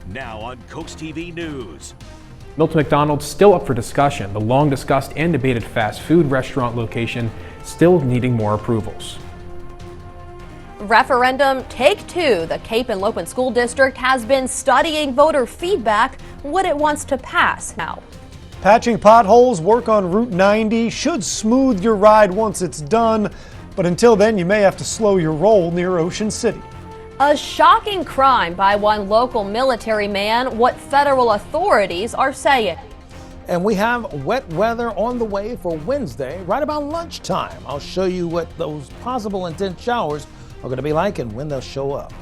Now on CoastTV News. Milton McDonald's still up for discussion. The long discussed and debated fast food restaurant location still needing more approvals. Referendum Take Two. The Cape and Lopan School District has been studying voter feedback, what it wants to pass now. Patching potholes, work on Route 90 should smooth your ride once it's done, but until then you may have to slow your roll near Ocean City. A shocking crime by one local military man, what federal authorities are saying. And we have wet weather on the way for Wednesday, right about lunchtime. I'll show you what those possible intense showers are going to be like and when they'll show up.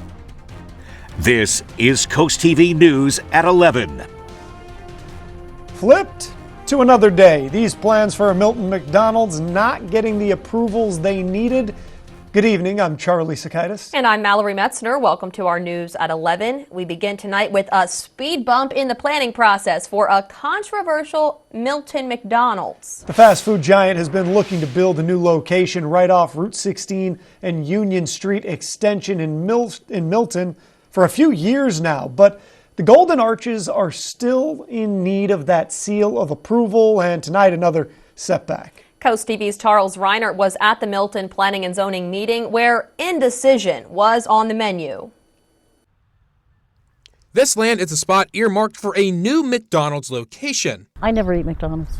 This is CoastTV News at 11. Flipped to another day. These plans for a Milton McDonald's not getting the approvals they needed. Good evening, I'm Charlie Sakaitis. And I'm Mallory Metzner. Welcome to our News at 11. We begin tonight with a speed bump in the planning process for a controversial Milton McDonald's. The fast food giant has been looking to build a new location right off Route 16 and Union Street extension in Milton for a few years now, but the Golden Arches are still in need of that seal of approval, and tonight another setback. Coast TV's Charles Reinert was at the Milton Planning and Zoning meeting where indecision was on the menu. This land is a spot earmarked for a new McDonald's location. I never eat McDonald's.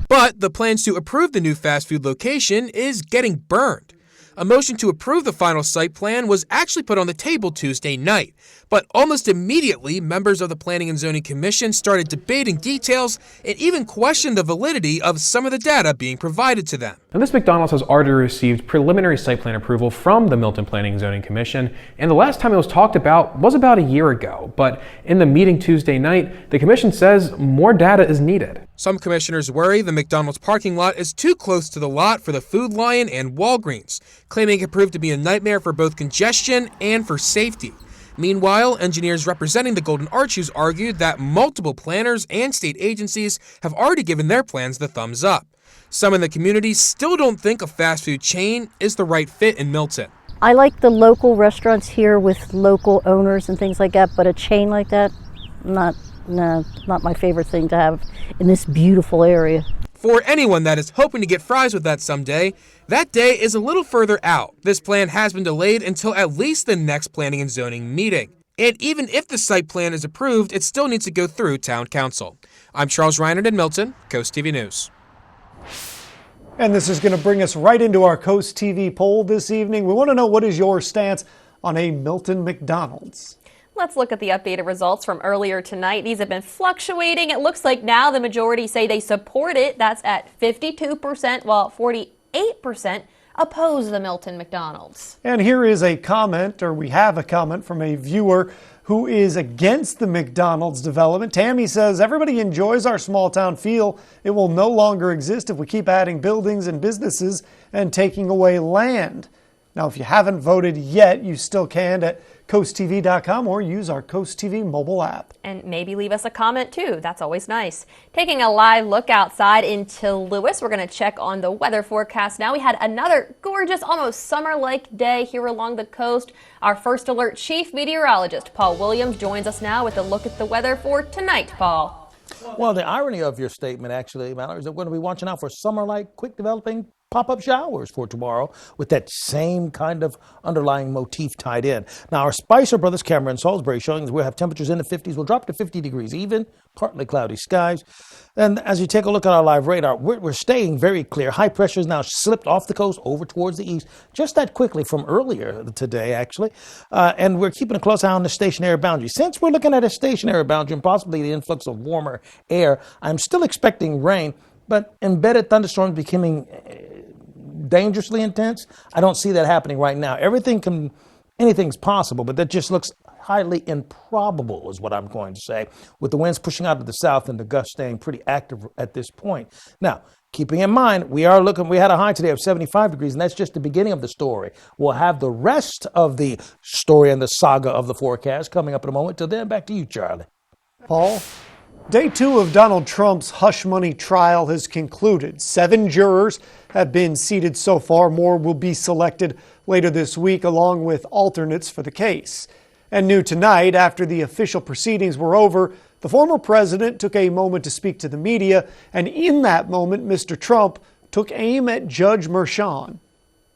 But the plans to approve the new fast food location is getting burned. A motion to approve the final site plan was actually put on the table Tuesday night. But almost immediately, members of the Planning and Zoning Commission started debating details and even questioned the validity of some of the data being provided to them. And this McDonald's has already received preliminary site plan approval from the Milton Planning and Zoning Commission, and the last time it was talked about was about a year ago. But in the meeting Tuesday night, the commission says more data is needed. Some commissioners worry the McDonald's parking lot is too close to the lot for the Food Lion and Walgreens, claiming it could prove to be a nightmare for both congestion and for safety. Meanwhile, engineers representing the Golden Arches argued that multiple planners and state agencies have already given their plans the thumbs up. Some in the community still don't think a fast food chain is the right fit in Milton. I like the local restaurants here with local owners and things like that, but a chain like that, not my favorite thing to have in this beautiful area. For anyone that is hoping to get fries with that someday, that day is a little further out. This plan has been delayed until at least the next Planning and Zoning meeting. And even if the site plan is approved, it still needs to go through Town Council. I'm Charles Reinert in Milton, Coast TV News. And this is going to bring us right into our Coast TV poll this evening. We want to know, what is your stance on a Milton McDonald's? Let's look at the updated results from earlier tonight. These have been fluctuating. It looks like now the majority say they support it. That's at 52%, while 48% oppose the Milton McDonald's. And here is a comment, or we have a comment from a viewer who is against the McDonald's development. Tammy says, everybody enjoys our small town feel. It will no longer exist if we keep adding buildings and businesses and taking away land. Now, if you haven't voted yet, you still can at CoastTV.com or use our Coast TV mobile app. And maybe leave us a comment too. That's always nice. Taking a live look outside into Lewis, we're going to check on the weather forecast now. We had another gorgeous, almost summer-like day here along the coast. Our First Alert Chief Meteorologist, Paul Williams, joins us now with a look at the weather for tonight, Paul. Well, the irony of your statement, actually, Mallory, is that we're going to be watching out for summer-like, quick-developing pop-up showers for tomorrow with that same kind of underlying motif tied in. Now, our Spicer Brothers camera in Salisbury showing that we'll have temperatures in the 50s. We'll drop to 50 degrees even, partly cloudy skies. And as you take a look at our live radar, we're staying very clear. High pressure has now slipped off the coast over towards the east, just that quickly from earlier today, actually. And we're keeping a close eye on the stationary boundary. Since we're looking at a stationary boundary and possibly the influx of warmer air, I'm still expecting rain, but embedded thunderstorms becoming dangerously intense. I don't see that happening right now. Anything's possible, but that just looks highly improbable is what I'm going to say, with the winds pushing out to the south and the gusts staying pretty active at this point. Now, keeping in mind, we had a high today of 75 degrees, and that's just the beginning of the story. We'll have the rest of the story and the saga of the forecast coming up in a moment. Till then, back to you, Charlie. Paul? Day 2 of Donald Trump's hush money trial has concluded. 7 jurors have been seated so far. More will be selected later this week, along with alternates for the case. And new tonight, after the official proceedings were over, the former president took a moment to speak to the media, and in that moment, Mr. Trump took aim at Judge Merchan.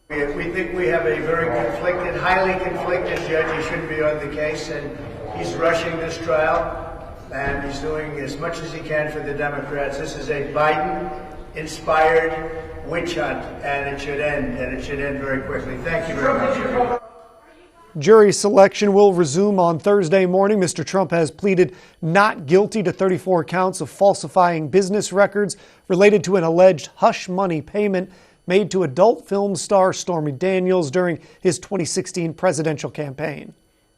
We think we have a very conflicted, highly conflicted judge. He shouldn't be on the case, and he's rushing this trial, and he's doing as much as he can for the Democrats. This is a Biden-inspired witch hunt, and it should end very quickly. Thank you very much. Jury selection will resume on Thursday morning. Mr. Trump has pleaded not guilty to 34 counts of falsifying business records related to an alleged hush money payment made to adult film star Stormy Daniels during his 2016 presidential campaign.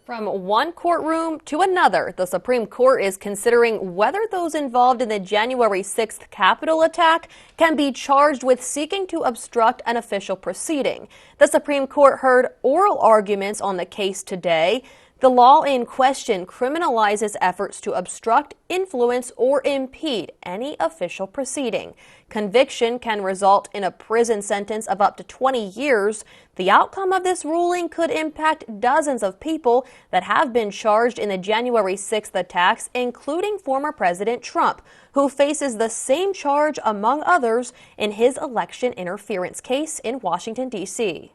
From one courtroom to another, the Supreme Court is considering whether those involved in the January 6th Capitol attack can be charged with seeking to obstruct an official proceeding. The Supreme Court heard oral arguments on the case today. The law in question criminalizes efforts to obstruct, influence, or impede any official proceeding. Conviction can result in a prison sentence of up to 20 years. The outcome of this ruling could impact dozens of people that have been charged in the January 6th attacks, including former President Trump, who faces the same charge, among others, in his election interference case in Washington, D.C.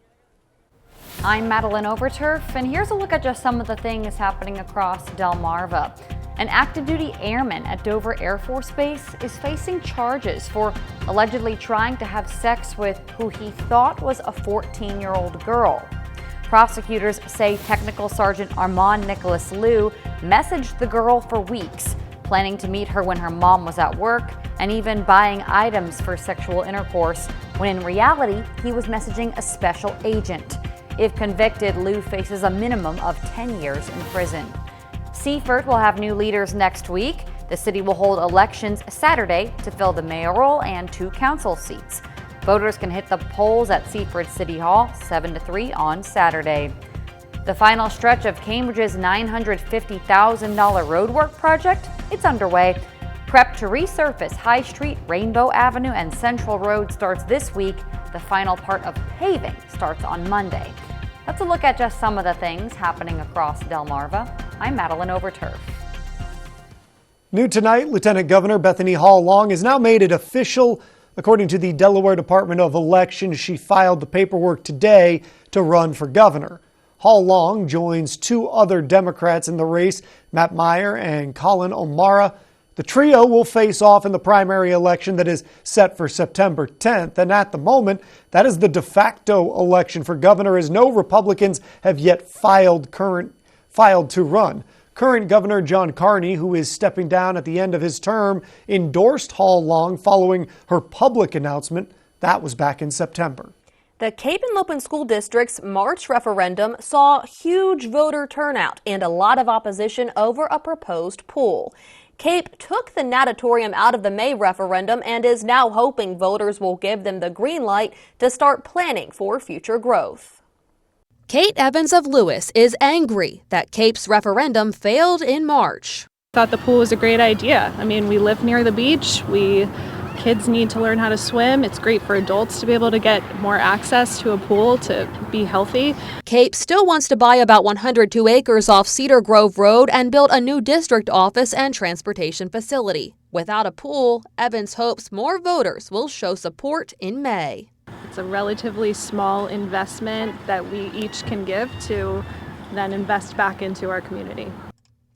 I'm Madeline Overturf, and here's a look at just some of the things happening across Delmarva. An active duty airman at Dover Air Force Base is facing charges for allegedly trying to have sex with who he thought was a 14-year-old girl. Prosecutors say Technical Sergeant Armand Nicholas Liu messaged the girl for weeks, planning to meet her when her mom was at work and even buying items for sexual intercourse, when in reality he was messaging a special agent. If convicted, Liu faces a minimum of 10 years in prison. Seaford will have new leaders next week. The city will hold elections Saturday to fill the mayoral and 2 council seats. Voters can hit the polls at Seaford City Hall 7 to 3 on Saturday. The final stretch of Cambridge's $950,000 roadwork project, it's underway. Prep to resurface High Street, Rainbow Avenue, and Central Road starts this week. The final part of paving starts on Monday. That's a look at just some of the things happening across Delmarva. I'm Madeline Overturf. New tonight, Lieutenant Governor Bethany Hall Long has now made it official. According to the Delaware Department of Elections, she filed the paperwork today to run for governor. Hall Long joins 2 other Democrats in the race, Matt Meyer and Colin O'Mara. The trio will face off in the primary election that is set for September 10th. And at the moment, that is the de facto election for governor, as no Republicans have yet filed to run. Current Governor John Carney, who is stepping down at the end of his term, endorsed Hall Long following her public announcement. That was back in September. The Cape and Lopin School District's March referendum saw huge voter turnout and a lot of opposition over a proposed pool. Cape took the natatorium out of the May referendum and is now hoping voters will give them the green light to start planning for future growth. Kate Evans of Lewis is angry that Cape's referendum failed in March. I thought the pool was a great idea. I mean, we live near the beach. Kids need to learn how to swim. It's great for adults to be able to get more access to a pool to be healthy. Cape still wants to buy about 102 acres off Cedar Grove Road and build a new district office and transportation facility. Without a pool, Evans hopes more voters will show support in May. It's a relatively small investment that we each can give to then invest back into our community.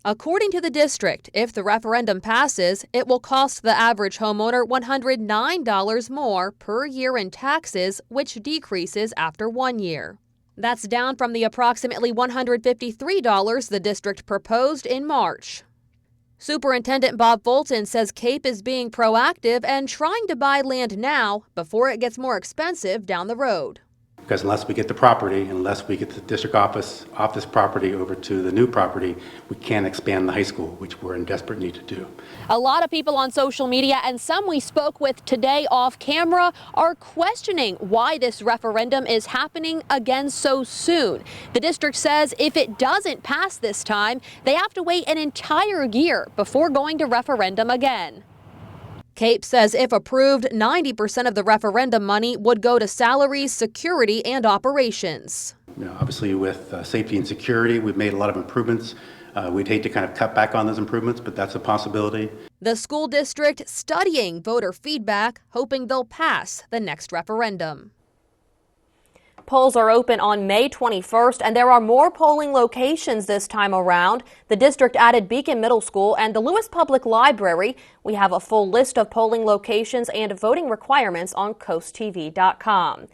According to the district, if the referendum passes, it will cost the average homeowner $109 more per year in taxes, which decreases after 1 year. That's down from the approximately $153 the district proposed in March. Superintendent Bob Fulton says Cape is being proactive and trying to buy land now before it gets more expensive down the road. Because unless we get the property, unless we get the district office off this property over to the new property, we can't expand the high school, which we're in desperate need to do. A lot of people on social media and some we spoke with today off camera are questioning why this referendum is happening again so soon. The district says if it doesn't pass this time, they have to wait an entire year before going to referendum again. Cape says if approved, 90% of the referendum money wowould go to salaries, security, and operations. Obviously, with safety and security, we've made a lot of improvements. We'd hate to kind of cut back on those improvements, but that's a possibility. The school district studying voter feedback, hoping they'll pass the next referendum. Polls are open on May 21st, and there are more polling locations this time around. The district added Beacon Middle School and the Lewis Public Library. We have a full list of polling locations and voting requirements on CoastTV.com.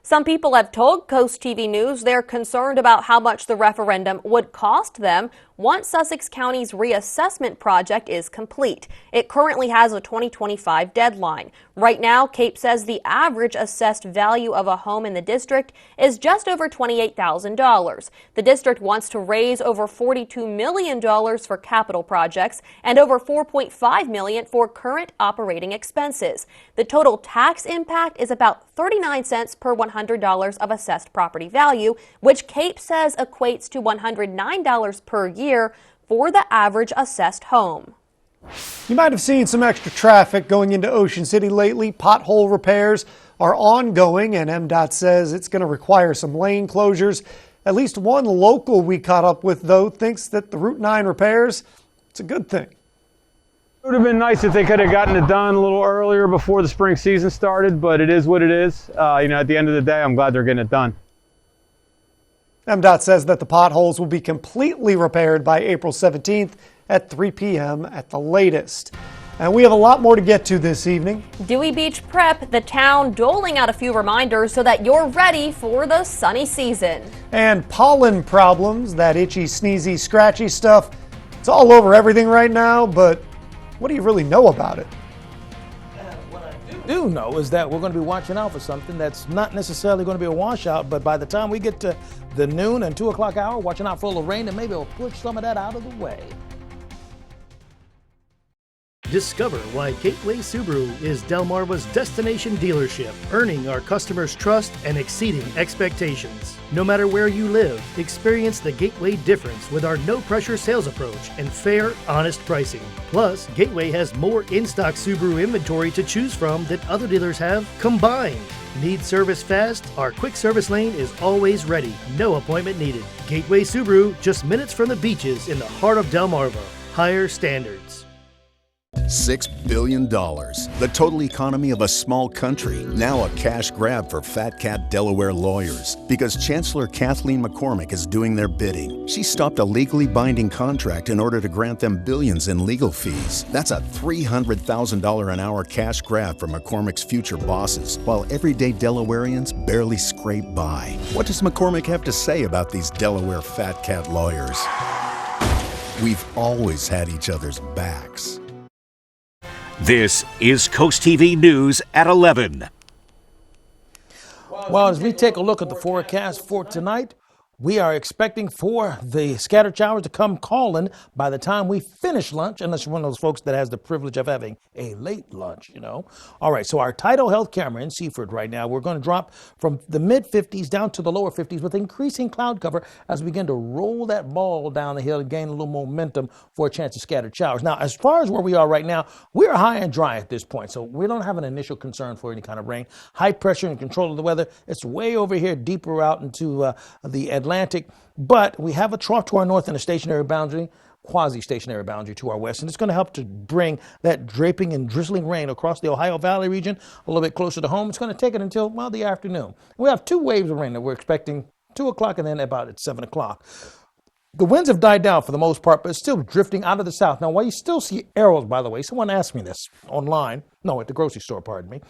Some people have told Coast TV News they're concerned about how much the referendum would cost them once Sussex County's reassessment project is complete. It currently has a 2025 deadline. Right now, Cape says the average assessed value of a home in the district is just over $28,000. The district wants to raise over $42 million for capital projects and over $4.5 million for current operating expenses. The total tax impact is about 39 cents per $100 of assessed property value, which Cape says equates to $109 per year for the average assessed home. You might have seen some extra traffic going into Ocean City lately. Pothole repairs are ongoing, and MDOT says it's going to require some lane closures. At least one local we caught up with, though, thinks that the Route 9 repairs, it's a good thing. It would have been nice if they could have gotten it done a little earlier before the spring season started, but it is what it is. At the end of the day, I'm glad they're getting it done. MDOT says that the potholes will be completely repaired by April 17th at 3 p.m. at the latest. And we have a lot more to get to this evening. Dewey Beach Prep, the town doling out a few reminders so that you're ready for the sunny season. And pollen problems, that itchy, sneezy, scratchy stuff, it's all over everything right now, but what do you really know about it? What I do know is that we're going to be watching out for something that's not necessarily going to be a washout, but by the time we get to the noon and 2 o'clock hour, watching out for a little rain, and maybe it'll push some of that out of the way. Discover why Gateway Subaru is Delmarva's destination dealership, earning our customers' trust and exceeding expectations. No matter where you live, experience the Gateway difference with our no-pressure sales approach and fair, honest pricing. Plus, Gateway has more in-stock Subaru inventory to choose from than other dealers have combined. Need service fast? Our quick service lane is always ready. No appointment needed. Gateway Subaru, just minutes from the beaches in the heart of Delmarva. Higher standards. $6 billion. The total economy of a small country. Now a cash grab for Fat Cat Delaware lawyers. Because Chancellor Kathleen McCormick is doing their bidding. She stopped a legally binding contract in order to grant them billions in legal fees. That's a $300,000 an hour cash grab for McCormick's future bosses, while everyday Delawareans barely scrape by. What does McCormick have to say about these Delaware Fat Cat lawyers? We've always had each other's backs. This is Coast TV News at 11. Well, as we take a look at the forecast for tonight, we are expecting for the scattered showers to come calling by the time we finish lunch, unless you're one of those folks that has the privilege of having a late lunch, All right, so our tidal health camera in Seaford right now, we're going to drop from the mid-50s down to the lower 50s with increasing cloud cover as we begin to roll that ball down the hill and gain a little momentum for a chance of scattered showers. Now, as far as where we are right now, we're high and dry at this point, so we don't have an initial concern for any kind of rain. High pressure and control of the weather, it's way over here, deeper out into the Atlantic, but we have a trough to our north and a stationary boundary, quasi-stationary boundary to our west, and it's going to help to bring that draping and drizzling rain across the Ohio Valley region a little bit closer to home. It's going to take it until, the afternoon. We have 2 waves of rain that we're expecting 2 o'clock and then about at 7 o'clock. The winds have died down for the most part, but it's still drifting out of the south. Now, while you still see arrows, by the way, someone asked me this online. No, at the grocery store, pardon me.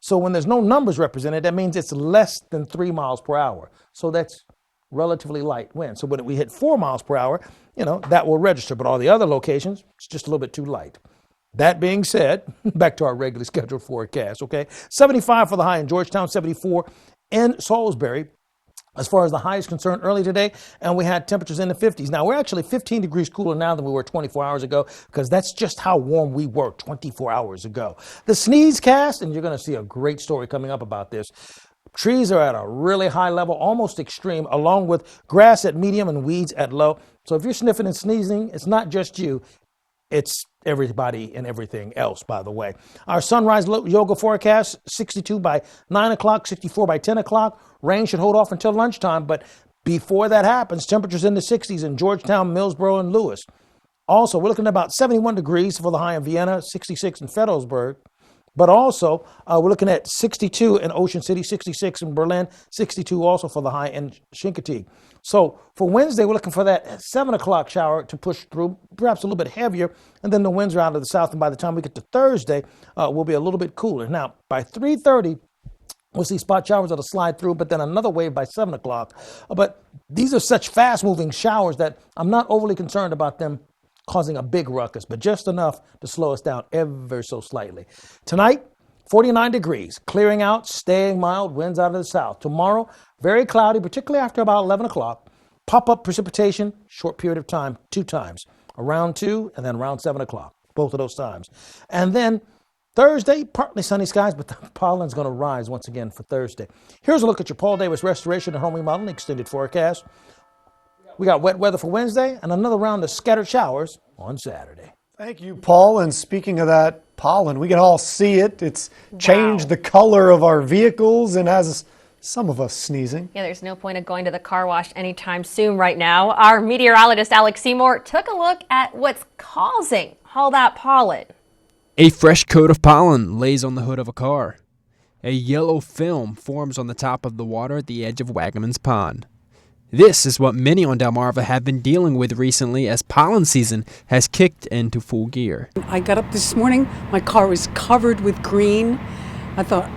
So when there's no numbers represented, that means it's less than 3 miles per hour. So that's relatively light wind. So when we hit 4 miles per hour, that will register. But all the other locations, it's just a little bit too light. That being said, back to our regularly scheduled forecast, okay? 75 for the high in Georgetown, 74 in Salisbury. As far as the high is concerned early today, and we had temperatures in the 50s. Now, we're actually 15 degrees cooler now than we were 24 hours ago, because that's just how warm we were 24 hours ago. The sneezecast, and you're going to see a great story coming up about this. Trees are at a really high level, almost extreme, along with grass at medium and weeds at low. So if you're sniffing and sneezing, it's not just you. It's everybody and everything else, by the way. Our sunrise yoga forecast, 62 by 9 o'clock, 64 by 10 o'clock. Rain should hold off until lunchtime, but before that happens, temperatures in the 60s in Georgetown, Millsboro, and Lewis. Also, we're looking at about 71 degrees for the high in Vienna, 66 in Fredericksburg. But also, we're looking at 62 in Ocean City, 66 in Berlin, 62 also for the high in Chincoteague. So for Wednesday, we're looking for that 7 o'clock shower to push through, perhaps a little bit heavier, and then the winds are out of the south. And by the time we get to Thursday, we'll be a little bit cooler. Now, by 3:30, we'll see spot showers that'll slide through, but then another wave by 7 o'clock. But these are such fast-moving showers that I'm not overly concerned about them causing a big ruckus, but just enough to slow us down ever so slightly. Tonight, 49 degrees, clearing out, staying mild, winds out of the south. Tomorrow, very cloudy, particularly after about 11 o'clock. Pop-up precipitation, short period of time, 2 times. Around 2 and then around 7 o'clock, both of those times. And then Thursday, partly sunny skies, but the pollen's going to rise once again for Thursday. Here's a look at your Paul Davis Restoration and Home Remodeling extended forecast. We got wet weather for Wednesday and another round of scattered showers on Saturday. Thank you, Paul. And speaking of that pollen, we can all see it. It's changed the color of our vehicles and has some of us sneezing. Yeah, there's no point of going to the car wash anytime soon right now. Our meteorologist Alex Seymour took a look at what's causing all that pollen. A fresh coat of pollen lays on the hood of a car. A yellow film forms on the top of the water at the edge of Wagaman's Pond. This is what many on Delmarva have been dealing with recently as pollen season has kicked into full gear. I got up this morning, my car was covered with green. I thought,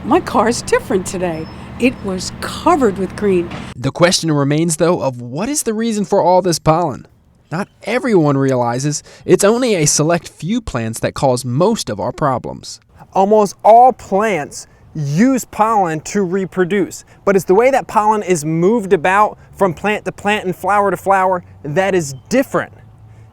my car's different today. It was covered with green. The question remains, though, of what is the reason for all this pollen? Not everyone realizes it's only a select few plants that cause most of our problems. Almost all plants use pollen to reproduce, but it's the way that pollen is moved about from plant to plant and flower to flower that is different.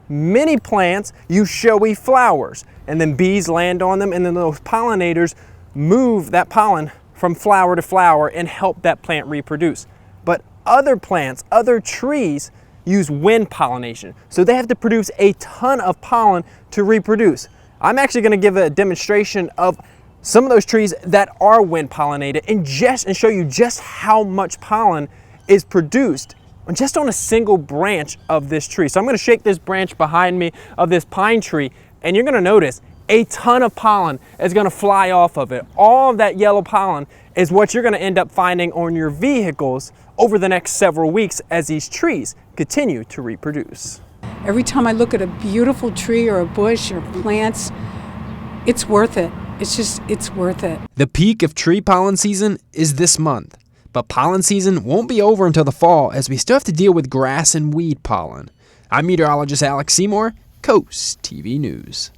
Many plants use showy flowers, and then bees land on them, and then those pollinators move that pollen from flower to flower and help that plant reproduce. But other plants, other trees, use wind pollination, so they have to produce a ton of pollen to reproduce. I'm actually going to give a demonstration of some of those trees that are wind pollinated and show you just how much pollen is produced just on a single branch of this tree. So I'm going to shake this branch behind me of this pine tree, and you're going to notice a ton of pollen is going to fly off of it. All of that yellow pollen is what you're going to end up finding on your vehicles over the next several weeks as these trees continue to reproduce. Every time I look at a beautiful tree or a bush or plants, it's worth it. It's worth it. The peak of tree pollen season is this month, but pollen season won't be over until the fall as we still have to deal with grass and weed pollen. I'm meteorologist Alex Seymour, Coast TV News.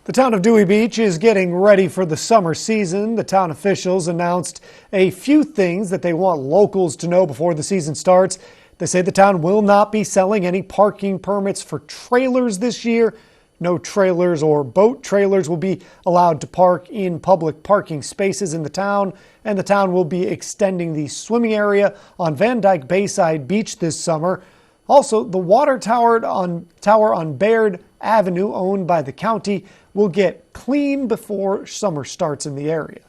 The town of Dewey Beach is getting ready for the summer season. The town officials announced a few things that they want locals to know before the season starts. They say the town will not be selling any parking permits for trailers this year. No trailers or boat trailers will be allowed to park in public parking spaces in the town, and the town will be extending the swimming area on Van Dyke Bayside Beach this summer. Also, the water tower on Baird Avenue, owned by the county, will get clean before summer starts in the area.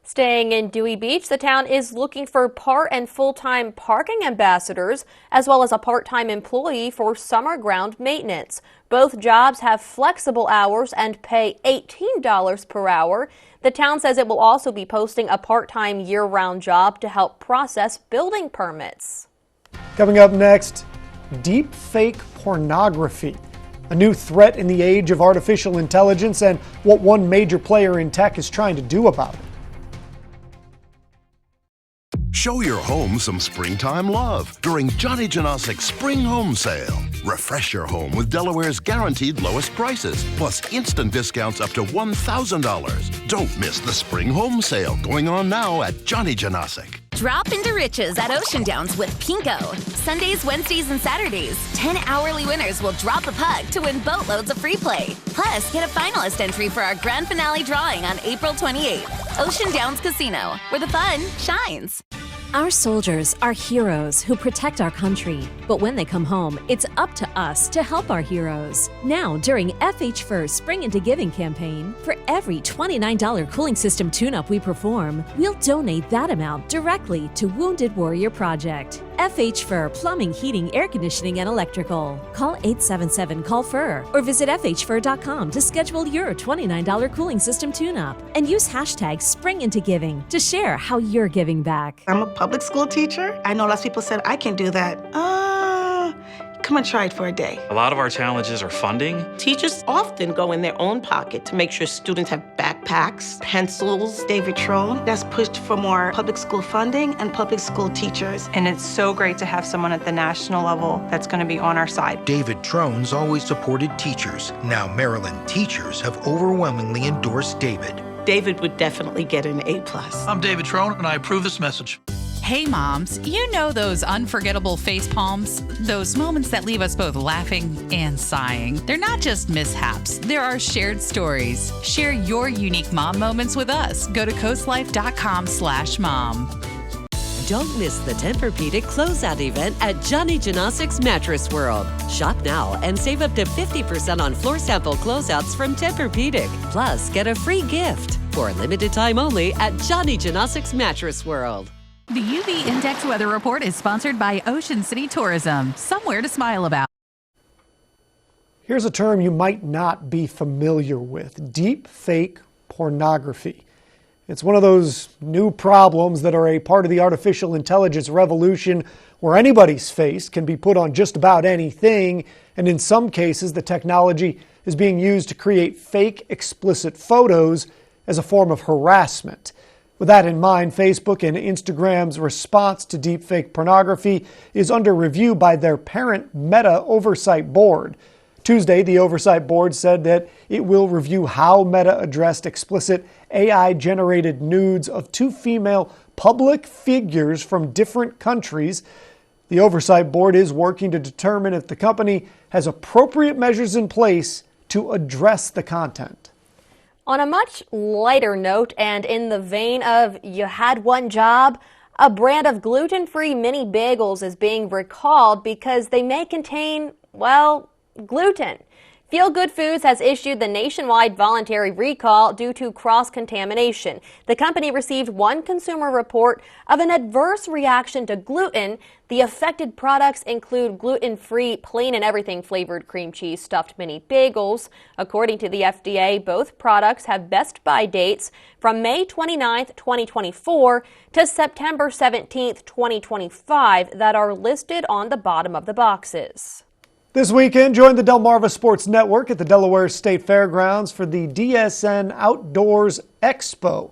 Staying in Dewey Beach, the town is looking for part and full-time parking ambassadors, as well as a part-time employee for summer ground maintenance. Both jobs have flexible hours and pay $18 per hour. The town says it will also be posting a part-time year-round job to help process building permits. Coming up next, deep fake pornography. A new threat in the age of artificial intelligence and what one major player in tech is trying to do about it. Show your home some springtime love during Johnny Janosik's Spring Home Sale. Refresh your home with Delaware's guaranteed lowest prices, plus instant discounts up to $1,000. Don't miss the Spring Home Sale going on now at Johnny Janosic. Drop into riches at Ocean Downs with Pinko. Sundays, Wednesdays, and Saturdays, 10 hourly winners will drop a puck to win boatloads of free play. Plus, get a finalist entry for our grand finale drawing on April 28th. Ocean Downs Casino, where the fun shines. Our soldiers are heroes who protect our country. But when they come home, it's up to us to help our heroes. Now, during FH First Spring Into Giving campaign, for every $29 cooling system tune-up we perform, we'll donate that amount directly to Wounded Warrior Project. FH Fur Plumbing, Heating, Air Conditioning, and Electrical. Call 877-CALL-FUR or visit FHFur.com to schedule your $29 cooling system tune-up and use hashtag SpringIntoGiving to share how you're giving back. I'm a public school teacher. I know lots of people said, I can do that. Come and try it for a day. A lot of our challenges are funding. Teachers often go in their own pocket to make sure students have backpacks, pencils. David Trone, that's pushed for more public school funding and public school teachers. And it's so great to have someone at the national level that's going to be on our side. David Trone's always supported teachers. Now Maryland teachers have overwhelmingly endorsed David. David would definitely get an A+. I'm David Trone, and I approve this message. Hey moms, you know those unforgettable face palms? Those moments that leave us both laughing and sighing. They're not just mishaps, there are shared stories. Share your unique mom moments with us. Go to coastlife.com/mom. Don't miss the Tempur-Pedic closeout event at Johnny Gymnastics Mattress World. Shop now and save up to 50% on floor sample closeouts from Tempur-Pedic. Plus, get a free gift for a limited time only at Johnny Gymnastics Mattress World. The UV Index Weather Report is sponsored by Ocean City Tourism. Somewhere to smile about. Here's a term you might not be familiar with: deep fake pornography. It's one of those new problems that are a part of the artificial intelligence revolution where anybody's face can be put on just about anything, and in some cases the technology is being used to create fake explicit photos as a form of harassment. With that in mind, Facebook and Instagram's response to deepfake pornography is under review by their parent Meta Oversight Board. Tuesday, the Oversight Board said that it will review how Meta addressed explicit AI-generated nudes of two female public figures from different countries. The Oversight Board is working to determine if the company has appropriate measures in place to address the content. On a much lighter note, and in the vein of you had one job, a brand of gluten-free mini bagels is being recalled because they may contain, well, gluten. Feel Good Foods has issued the nationwide voluntary recall due to cross-contamination. The company received one consumer report of an adverse reaction to gluten. The affected products include gluten-free plain and everything flavored cream cheese stuffed mini bagels. According to the FDA, both products have best buy dates from May 29, 2024 to September 17, 2025 that are listed on the bottom of the boxes. This weekend, join the Delmarva Sports Network at the Delaware State Fairgrounds for the DSN Outdoors Expo.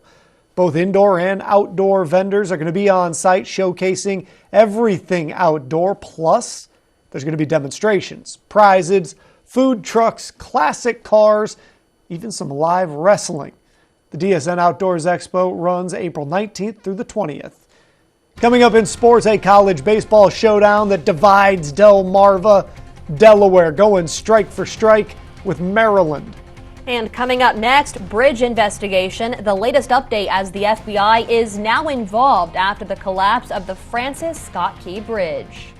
Both indoor and outdoor vendors are going to be on site showcasing everything outdoor. Plus, there's going to be demonstrations, prizes, food trucks, classic cars, even some live wrestling. The DSN Outdoors Expo runs April 19th through the 20th. Coming up in sports, a college baseball showdown that divides Delmarva. Delaware going strike for strike with Maryland. And coming up next, bridge investigation. The latest update as the FBI is now involved after the collapse of the Francis Scott Key Bridge.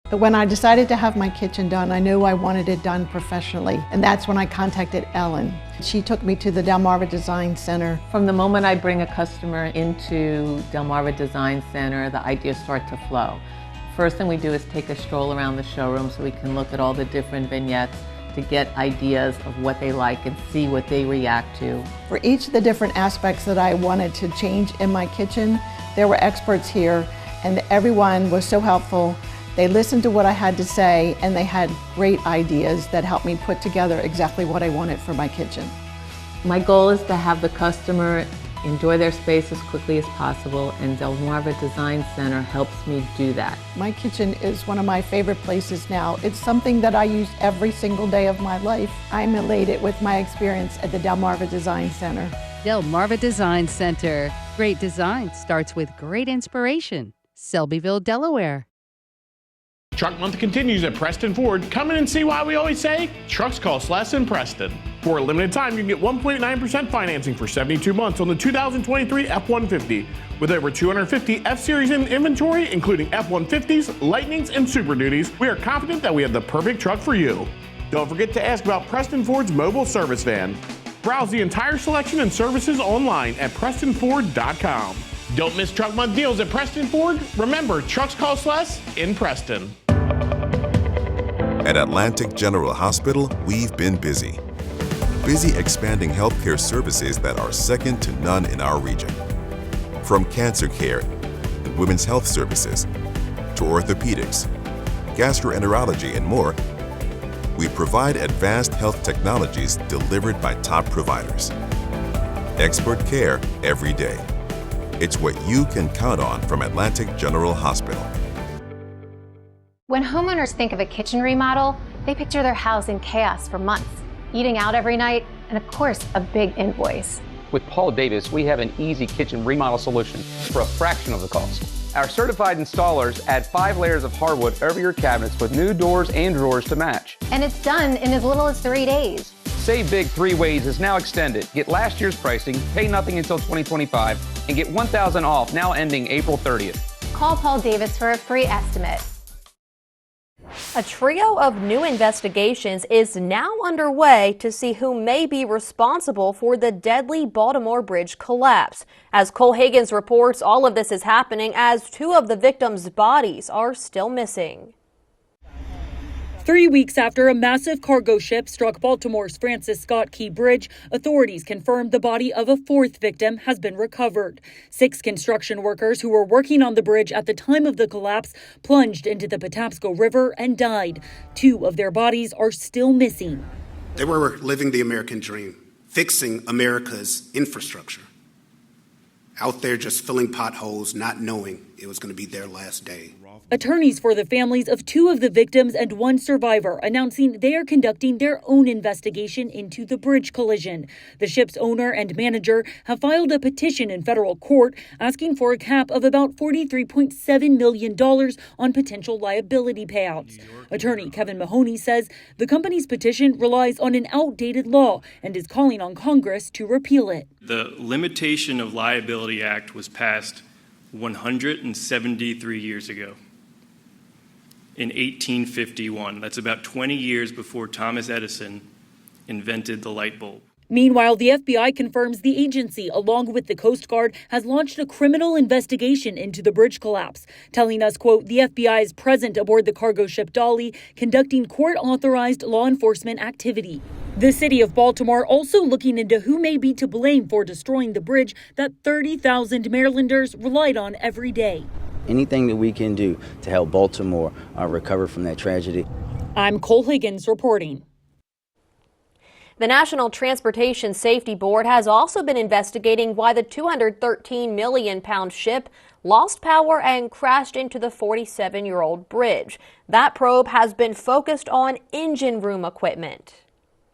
When I decided to have my kitchen done, I knew I wanted it done professionally, and that's when I contacted Ellen. She took me to the Delmarva Design Center. From the moment I bring a customer into Delmarva Design Center, the ideas start to flow. First thing we do is take a stroll around the showroom so we can look at all the different vignettes to get ideas of what they like and see what they react to. For each of the different aspects that I wanted to change in my kitchen, there were experts here, and everyone was so helpful. They listened to what I had to say, and they had great ideas that helped me put together exactly what I wanted for my kitchen. My goal is to have the customer enjoy their space as quickly as possible, and Delmarva Design Center helps me do that. My kitchen is one of my favorite places now. It's something that I use every single day of my life. I'm elated with my experience at the Delmarva Design Center. Delmarva Design Center. Great design starts with great inspiration. Selbyville, Delaware. Truck Month continues at Preston Ford. Come in and see why we always say trucks cost less in Preston. For a limited time, you can get 1.9% financing for 72 months on the 2023 F-150. With over 250 F-Series in inventory, including F-150s, Lightnings, and Super Duties, we are confident that we have the perfect truck for you. Don't forget to ask about Preston Ford's mobile service van. Browse the entire selection and services online at PrestonFord.com. Don't miss Truck Month deals at Preston Ford. Remember, trucks cost less in Preston. At Atlantic General Hospital, we've been busy. Busy expanding healthcare services that are second to none in our region. From cancer care and women's health services to orthopedics, gastroenterology, and more, we provide advanced health technologies delivered by top providers. Expert care every day. It's what you can count on from Atlantic General Hospital. When homeowners think of a kitchen remodel, they picture their house in chaos for months, eating out every night, and of course, a big invoice. With Paul Davis, we have an easy kitchen remodel solution for a fraction of the cost. Our certified installers add 5 layers of hardwood over your cabinets with new doors and drawers to match. And it's done in as little as 3 days. Save Big 3 Ways is now extended. Get last year's pricing, pay nothing until 2025, and get $1,000 off now ending April 30th. Call Paul Davis for a free estimate. A trio of new investigations is now underway to see who may be responsible for the deadly Baltimore Bridge collapse. As Cole Higgins reports, all of this is happening as 2 of the victims' bodies are still missing. 3 weeks after a massive cargo ship struck Baltimore's Francis Scott Key Bridge, authorities confirmed the body of a 4th victim has been recovered. 6 construction workers who were working on the bridge at the time of the collapse plunged into the Patapsco River and died. 2 of their bodies are still missing. They were living the American dream, fixing America's infrastructure. Out there just filling potholes, not knowing it was going to be their last day. Attorneys for the families of 2 of the victims and 1 survivor announcing they are conducting their own investigation into the bridge collision. The ship's owner and manager have filed a petition in federal court asking for a cap of about $43.7 million on potential liability payouts. Attorney Kevin Mahoney says the company's petition relies on an outdated law and is calling on Congress to repeal it. The Limitation of Liability Act was passed 173 years ago. In 1851. That's about 20 years before Thomas Edison invented the light bulb. Meanwhile, the FBI confirms the agency, along with the Coast Guard, has launched a criminal investigation into the bridge collapse, telling us, quote, the FBI is present aboard the cargo ship Dolly, conducting court-authorized law enforcement activity. The city of Baltimore also looking into who may be to blame for destroying the bridge that 30,000 Marylanders relied on every day. Anything that we can do to help Baltimore recover from that tragedy. I'm Cole Higgins reporting. The National Transportation Safety Board has also been investigating why the 213 million pound ship lost power and crashed into the 47-year-old bridge. That probe has been focused on engine room equipment.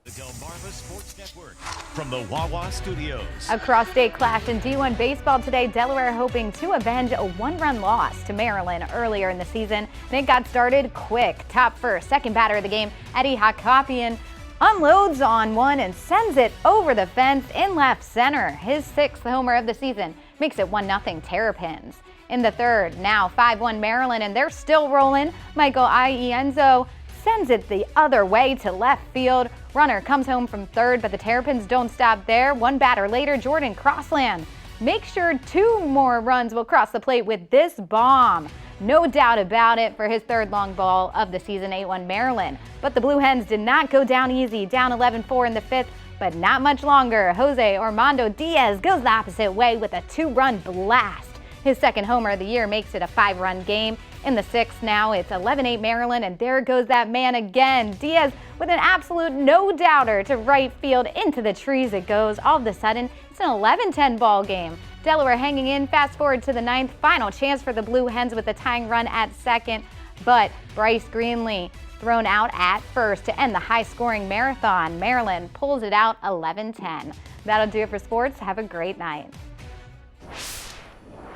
The Delmarva Sports Network from the Wawa Studios. A cross-state clash in D1 baseball today. Delaware hoping to avenge a 1-run loss to Maryland earlier in the season. And it got started quick. Top first, second batter of the game, Eddie Hakopian unloads on one and sends it over the fence in left center. His 6th homer of the season makes it 1-0 Terrapins. In the third, now 5-1 Maryland, and they're still rolling. Michael Ienzo sends it the other way to left field. Runner comes home from third, but the Terrapins don't stop there. 1 batter later, Jordan Crossland makes sure 2 more runs will cross the plate with this bomb. No doubt about it for his 3rd long ball of the season, 8-1 Maryland. But the Blue Hens did not go down easy, down 11-4 in the 5th, but not much longer. Jose Armando Diaz goes the opposite way with a 2-run blast. His 2nd homer of the year makes it a 5-run game. In the 6th now, it's 11-8 Maryland, and there goes that man again. Diaz with an absolute no-doubter to right field. Into the trees it goes. All of a sudden, it's an 11-10 ball game. Delaware hanging in. Fast forward to the 9th. Final chance for the Blue Hens with the tying run at 2nd. But Bryce Greenlee thrown out at 1st to end the high-scoring marathon. Maryland pulls it out 11-10. That'll do it for sports. Have a great night.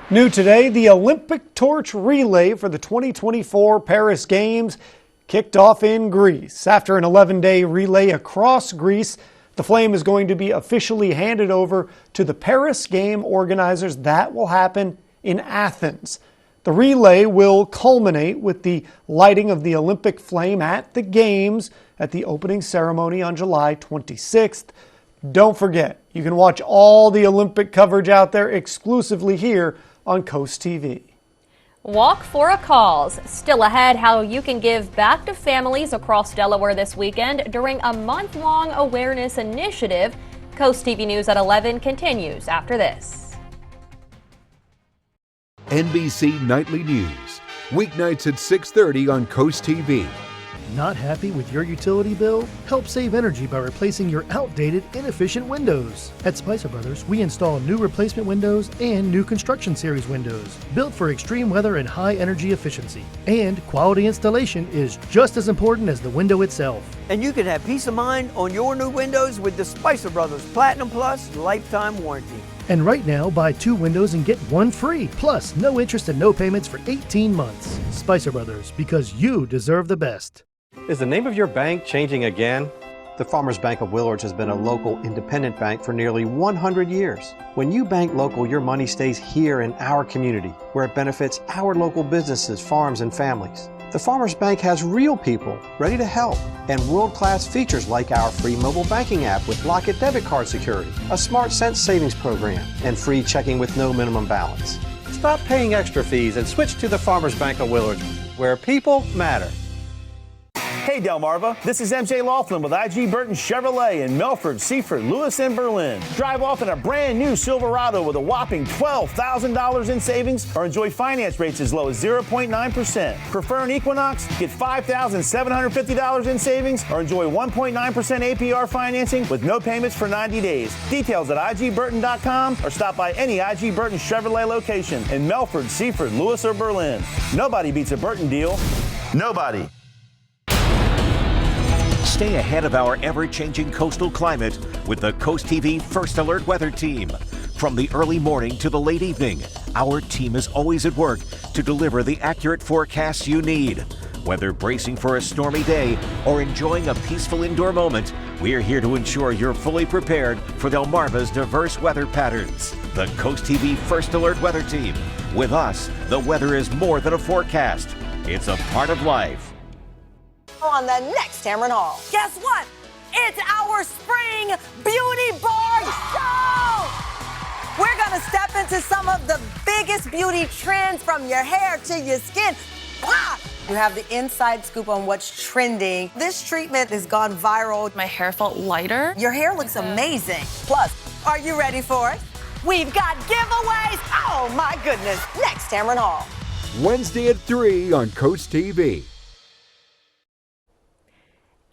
New today, the Olympic torch relay for the 2024 Paris Games kicked off in Greece. After an 11-day relay across Greece, the flame is going to be officially handed over to the Paris Game organizers. That will happen in Athens. The relay will culminate with the lighting of the Olympic flame at the Games at the opening ceremony on July 26th. Don't forget, you can watch all the Olympic coverage out there exclusively here on Coast TV. Walk for a Cause. Still ahead, how you can give back to families across Delaware this weekend during a month-long awareness initiative. Coast TV News at 11 continues after this. NBC Nightly News, weeknights at 6:30 on Coast TV. Not happy with your utility bill? Help save energy by replacing your outdated, inefficient windows. At Spicer Brothers, we install new replacement windows and new construction series windows, built for extreme weather and high energy efficiency. And quality installation is just as important as the window itself. And you can have peace of mind on your new windows with the Spicer Brothers Platinum Plus lifetime warranty. And right now, buy 2 windows and get 1 free. Plus, no interest and no payments for 18 months. Spicer Brothers, because you deserve the best. Is the name of your bank changing again? The Farmers Bank of Willards has been a local independent bank for nearly 100 years. When you bank local, your money stays here in our community, where it benefits our local businesses, farms, and families. The Farmers Bank has real people ready to help and world-class features like our free mobile banking app with Lock-It debit card security, a Smart Cents savings program, and free checking with no minimum balance. Stop paying extra fees and switch to the Farmers Bank of Willards, where people matter. Hey Delmarva, this is MJ Laughlin with IG Burton Chevrolet in Milford, Seaford, Lewis, and Berlin. Drive off in a brand new Silverado with a whopping $12,000 in savings or enjoy finance rates as low as 0.9%. Prefer an Equinox? Get $5,750 in savings or enjoy 1.9% APR financing with no payments for 90 days. Details at igburton.com or stop by any IG Burton Chevrolet location in Milford, Seaford, Lewis, or Berlin. Nobody beats a Burton deal. Nobody. Stay ahead of our ever-changing coastal climate with the Coast TV First Alert Weather Team. From the early morning to the late evening, our team is always at work to deliver the accurate forecasts you need. Whether bracing for a stormy day or enjoying a peaceful indoor moment, we're here to ensure you're fully prepared for Delmarva's diverse weather patterns. The Coast TV First Alert Weather Team. With us, the weather is more than a forecast. It's a part of life. On the next Tamron Hall. Guess what? It's our spring beauty bar show! We're gonna step into some of the biggest beauty trends from your hair to your skin. Ah! You have the inside scoop on what's trending. This treatment has gone viral. My hair felt lighter. Your hair looks amazing. Plus, are you ready for it? We've got giveaways. Oh my goodness. Next Tamron Hall. Wednesday at 3 on Coast TV.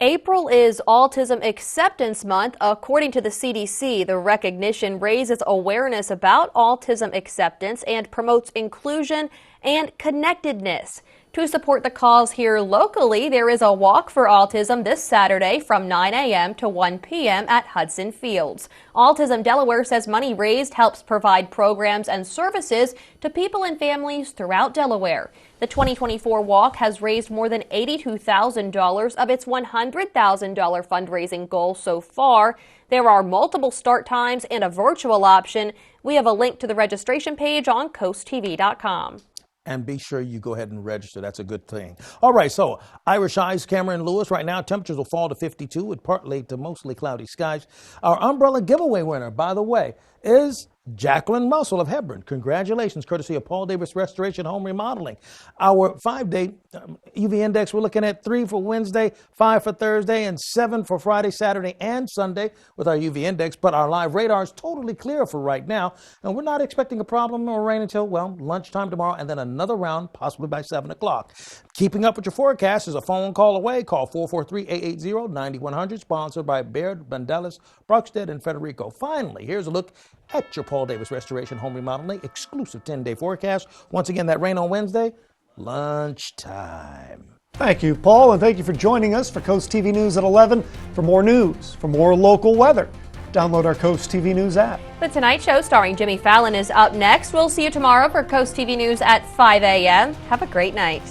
April is Autism Acceptance Month. According to the CDC, the recognition raises awareness about autism acceptance and promotes inclusion and connectedness. To support the cause here locally, there is a Walk for Autism this Saturday from 9 a.m. to 1 p.m. at Hudson Fields. Autism Delaware says money raised helps provide programs and services to people and families throughout Delaware. The 2024 walk has raised more than $82,000 of its $100,000 fundraising goal so far. There are multiple start times and a virtual option. We have a link to the registration page on coasttv.com. And be sure you go ahead and register. That's a good thing. All right, so Irish Eyes, Cameron Lewis. Right now, temperatures will fall to 52 with partly to mostly cloudy skies. Our umbrella giveaway winner, by the way, is Jacqueline Russell of Hebron. Congratulations, courtesy of Paul Davis Restoration Home Remodeling. Our 5-day UV index, we're looking at 3 for Wednesday, 5 for Thursday, and 7 for Friday, Saturday, and Sunday with our UV index. But our live radar is totally clear for right now, and we're not expecting a problem or rain until, well, lunchtime tomorrow, and then another round, possibly by 7 o'clock. Keeping up with your forecast is a phone call away. Call 443-880-9100, sponsored by Baird, Bandelas, Brockstead, and Federico. Finally, here's a look at your Paul Davis Restoration Home Remodeling exclusive 10-day forecast. Once again, that rain on Wednesday, lunchtime. Thank you, Paul, and thank you for joining us for Coast TV News at 11. For more news, for more local weather, Download our Coast TV News app. The Tonight Show starring Jimmy Fallon is up next. We'll see you tomorrow for Coast TV News at 5 a.m. Have a great night.